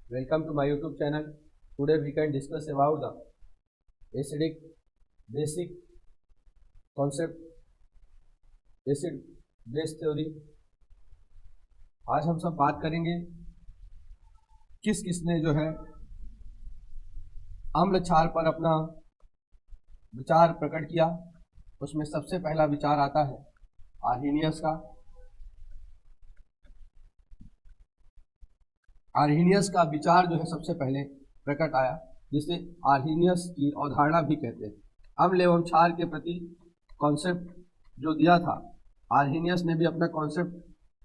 Welcome to my YouTube channel. Today we can discuss about the acidic basic concept, acid base theory. आज हम सब बात करेंगे किस किसने जो है अम्ल क्षार पर अपना विचार प्रकट किया। उसमें सबसे पहला विचार आता है आर्हीनियस का। आर्हीनियस का विचार जो है सबसे पहले प्रकट आया, जिसे आर्हीनियस की अवधारणा भी कहते हैं। अम्ल एवं क्षार के प्रति कॉन्सेप्ट जो दिया था, आर्हीनियस ने भी अपना कॉन्सेप्ट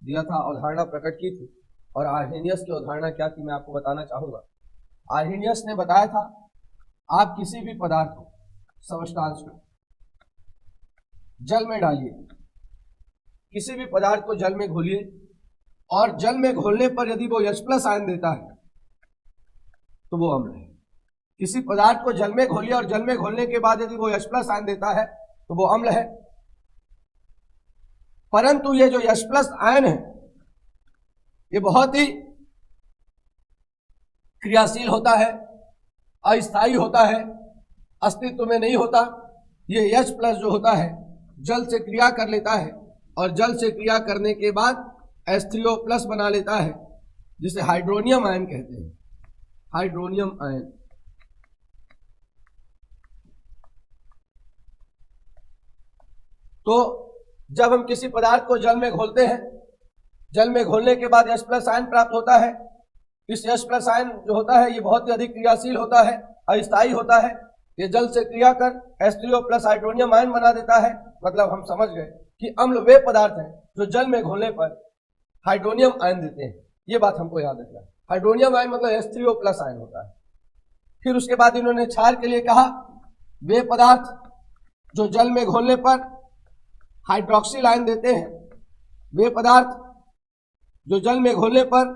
दिया था, अवधारणा प्रकट की थी। और आर्हीनियस की अवधारणा क्या थी, मैं आपको बताना चाहूँगा। आर्हीनियस ने बताया था, आप किसी भी पदार्थ को, सब्सटेंस को जल में डालिए, किसी भी पदार्थ को जल में घोलिए, और जल में घोलने पर यदि वो H+ आयन देता है तो वो अम्ल है। किसी पदार्थ को जल में घोलिए और जल में घोलने के बाद यदि वो H+ आयन देता है तो वो अम्ल है। परंतु ये जो H+ आयन है ये बहुत ही क्रियाशील होता है, अस्थायी होता है, अस्तित्व में नहीं होता। ये H+ जो होता है जल से क्रिया कर लेता है और जल से क्रिया करने के बाद H3O+ बना लेता है, जिसे हाइड्रोनियम आयन कहते हैं। Hydronium ion. तो जब हम किसी पदार्थ को जल में घोलते हैं, जल में घोलने के बाद H+ आयन प्राप्त होता है। इस H+ आयन जो होता है ये बहुत ही अधिक क्रियाशील होता है, अस्थायी होता है। ये जल से क्रिया कर H3O+ हाइड्रोनियम आयन बना देता है। मतलब हम समझ गए कि अम्ल वे पदार्थ हैं जो जल में घोलने पर हाइड्रोनियम आयन देते हैं। ये बात हमको याद रखना है। हाइड्रोनियम आयन मतलब H3O+ आयन होता है। फिर उसके बाद इन्होंने क्षार के लिए कहा, वे पदार्थ जो जल में घोलने पर हाइड्रोक्सिल आयन देते हैं, वे पदार्थ जो जल में घोलने पर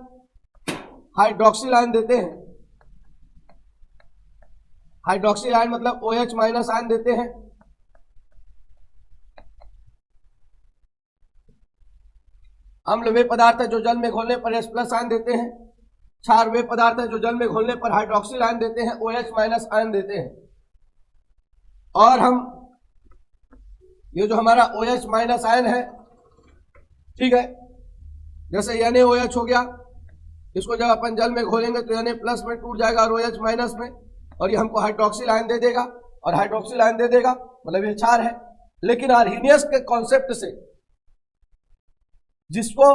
हाइड्रोक्सिल आयन देते हैं। हाइड्रोक्सिल आयन मतलब OH- आयन देते हैं। अम्ल वे पदार्थ है जो जल में घोलने पर H+ आयन देते हैं। क्षार वे पदार्थ है जो जल में घोलने पर हाइड्रोक्सिल आयन देते हैं, OH- आयन देते हैं। और हम ये जो हमारा OH- आयन है, ठीक है, जैसे NaOH हो गया, इसको जब अपन जल में घोलेंगे तो Na+ में टूट जाएगा और OH- में, और ये हमको हाइड्रोक्सिल आयन दे देगा। और हाइड्रोक्सिल आयन दे देगा मतलब ये क्षार है। लेकिन आर्हीनियस के कॉन्सेप्ट से, जिसको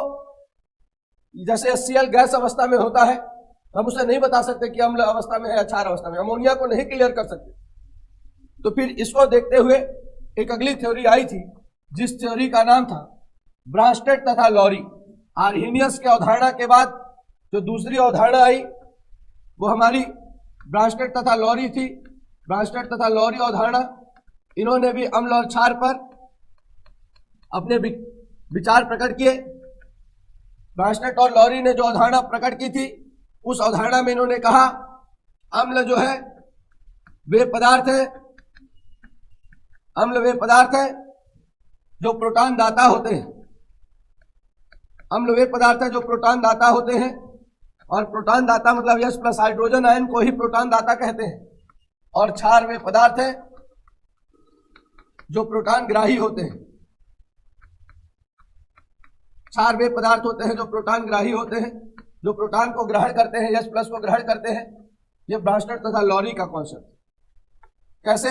जैसे HCl गैस अवस्था में होता है, हम उसे नहीं बता सकते कि अम्ल अवस्था में है या क्षार अवस्था में। अमोनिया को नहीं क्लियर कर सकते। तो फिर इसको देखते हुए एक अगली थ्योरी आई थी, जिस थ्योरी का नाम था ब्रांस्टेड तथा लॉरी। आर्हीनियस के अवधारणा के बाद जो दूसरी अवधारणा आई वो हमारी ब्रांस्टेड तथा लॉरी थी। ब्रांस्टेड तथा लॉरी अवधारणा, इन्होंने भी अम्ल और क्षार पर अपने विचार प्रकट किए। ब्रांस्टेड और लॉरी ने जो अवधारणा प्रकट की थी, उस अवधारणा में इन्होंने कहा, अम्ल जो है वे पदार्थ है, अम्ल वे पदार्थ है जो प्रोटॉन दाता होते हैं। अम्ल वे पदार्थ है जो प्रोटॉन दाता होते हैं, और प्रोटॉन दाता मतलब H+ हाइड्रोजन आयन को ही प्रोटॉन दाता कहते हैं। और क्षार वे पदार्थ है जो प्रोटॉन ग्राही होते हैं। क्षार वे पदार्थ होते हैं जो प्रोटॉन ग्राही होते हैं, जो प्रोटॉन को ग्रहण करते हैं, H+ को ग्रहण करते हैं। ये ब्रांस्टेड तथा लॉरी का कॉन्सेप्ट। कैसे?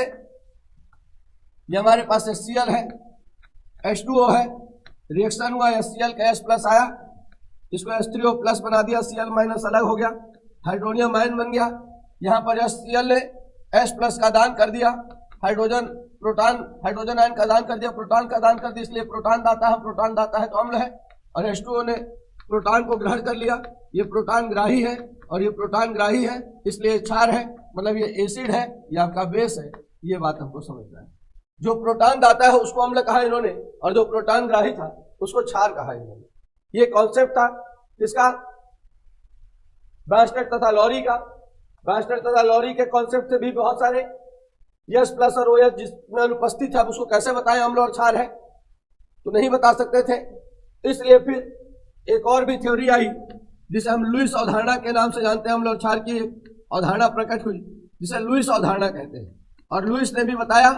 ये हमारे पास HCl है, H2O है, रिएक्शन हुआ, HCl का H+ आया, इसको H3O+ बना दिया, Cl- अलग हो गया, हाइड्रोनियम आयन बन गया। यहाँ पर HCl ने H+ का दान कर दिया, हाइड्रोजन आयन का दान कर दिया, प्रोटॉन का दान कर दिया, इसलिए प्रोटॉन दाता है। प्रोटॉन दाता है तो अम्ल है। और H2O ने प्रोटॉन को ग्रहण कर लिया, ये प्रोटॉन ग्राही है, और ये प्रोटॉन ग्राही है, इसलिए क्षार है, मतलब ये एसिड है, ये आपका बेस है। ये बात हमको समझना है। जो प्रोटॉन दाता है उसको अम्ल कहा इन्होंने, और जो प्रोटॉन ग्राही था उसको क्षार कहा इन्होंने। ये कॉन्सेप्ट था किसका? ब्रांस्टेड तथा लॉरी का। ब्रांस्टेड तथा लॉरी के कॉन्सेप्ट से भी बहुत सारे H+ और OH जिसमें अनुपस्थित है, उसको कैसे बताएं अम्ल और क्षार है, तो नहीं बता सकते थे। इसलिए फिर एक और भी थ्योरी आई जिसे हम लुईस अवधारणा के नाम से जानते हैं। अम्ल और क्षार की अवधारणा प्रकट हुई जिसे लुईस अवधारणा कहते हैं। और लुईस ने भी बताया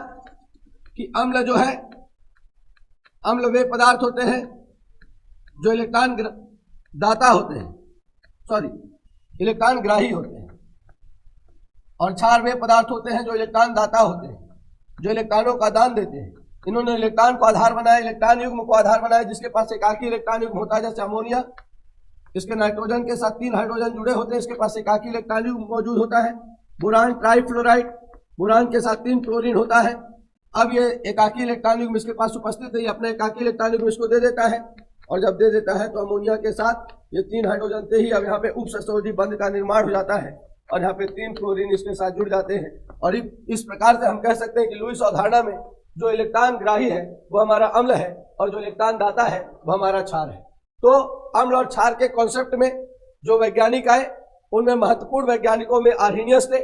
कि अम्ल जो है, अम्ल वे पदार्थ होते हैं जो इलेक्ट्रॉन दाता होते हैं, इलेक्ट्रॉन ग्राही होते हैं, और क्षार वे पदार्थ होते हैं जो इलेक्ट्रॉन दाता होते हैं, जो इलेक्ट्रॉनों का दान देते हैं। इन्होंने इलेक्ट्रॉन को आधार बनाया, इलेक्ट्रॉन युग्म को आधार बनाया, जिसके पास एकाकी इलेक्ट्रॉन युग्म होता है, जैसे अमोनिया। इसके नाइट्रोजन के साथ 3 हाइड्रोजन जुड़े होते हैं, इसके पास एकाकी इलेक्ट्रॉन युग्म मौजूद होता है। बोरान ट्राइफ्लोराइड, बोरान के साथ 3 क्लोरीन होता है। अब ये एकाकी इलेक्ट्रॉन युग्म इसके पास उपस्थित है, ये अपने एकाकी इलेक्ट्रॉन युग्म इसको दे देता है, और जब दे देता है तो अमोनिया के साथ ये 3 हाइड्रोजन से ही अब यहाँ पे उपसहसोजी बंध का निर्माण हो जाता है, और यहाँ पे 3 क्लोरीन इसके साथ जुड़ जाते हैं। और इस प्रकार से हम कह सकते हैं कि लुईस अवधारणा में जो इलेक्ट्रॉन ग्राही है वो हमारा अम्ल है, और जो इलेक्ट्रॉन दाता है वो हमारा क्षार है। तो अम्ल और क्षार के कॉन्सेप्ट में जो वैज्ञानिक आए, उनमें महत्वपूर्ण वैज्ञानिकों में आर्हेनियस थे।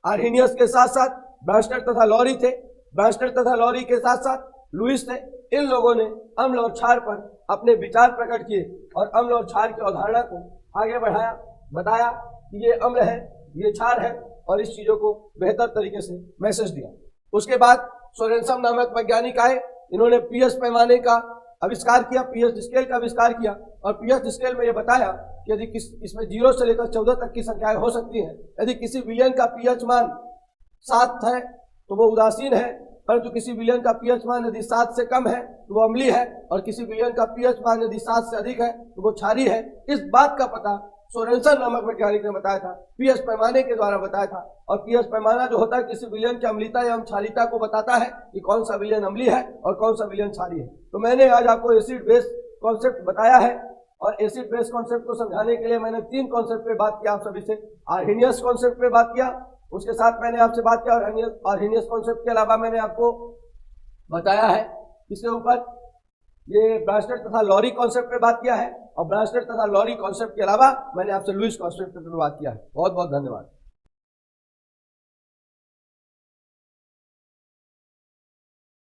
आर्हेनियस के साथ साथ ब्रांस्टेड तथा लॉरी थे। ब्रांस्टेड तथा लॉरी के साथ साथ लुईस थे। इन लोगों ने अम्ल और क्षार पर अपने विचार प्रकट किए और अम्ल और क्षार की अवधारणा को आगे बढ़ाया, बताया कि ये अम्ल है, ये क्षार है, और इस चीजों को बेहतर तरीके से मैसेज दिया। उसके बाद सोरेनसन नामक वैज्ञानिक आए। इन्होंने पीएच पैमाने का आविष्कार किया, पीएच स्केल का आविष्कार किया, और पीएच स्केल में ये बताया कि यदि इसमें 0 से लेकर 14 तक की संख्याएं हो सकती हैं। यदि किसी विलयन का पीएच मान 7 है तो वो उदासीन है, परंतु किसी विलयन का पीएच मान यदि 7 से कम है तो वो अम्लीय है, और किसी विलयन का पीएच मान यदि 7 से अधिक है तो वो क्षारीय है। इस बात का पता सोरेनसन नामक वैज्ञानिक ने बताया था, पीएच पैमाने के द्वारा बताया था। और पीएच पैमाना जो होता है किसी विलयन की अम्लीयता या क्षारीयता को बताता है कि कौन सा विलयन अम्लीय है और कौन सा विलयन क्षारीय है। तो मैंने आज आपको एसिड बेस कॉन्सेप्ट बताया है, और एसिड बेस कॉन्सेप्ट को समझाने के लिए मैंने 3 कॉन्सेप्ट पे बात किया आप सभी से। आर्हेनियस कॉन्सेप्ट पे बात किया, उसके साथ मैंने आपसे बात किया आर्हेनियस कॉन्सेप्ट के अलावा मैंने आपको बताया है इसके ऊपर ये ब्रांस्टेड तथा लॉरी कॉन्सेप्ट पे बात किया है, और ब्रांस्टेड तथा लॉरी कॉन्सेप्ट के अलावा मैंने आपसे लुईस कॉन्सेप्ट पे बात किया है। बहुत बहुत धन्यवाद।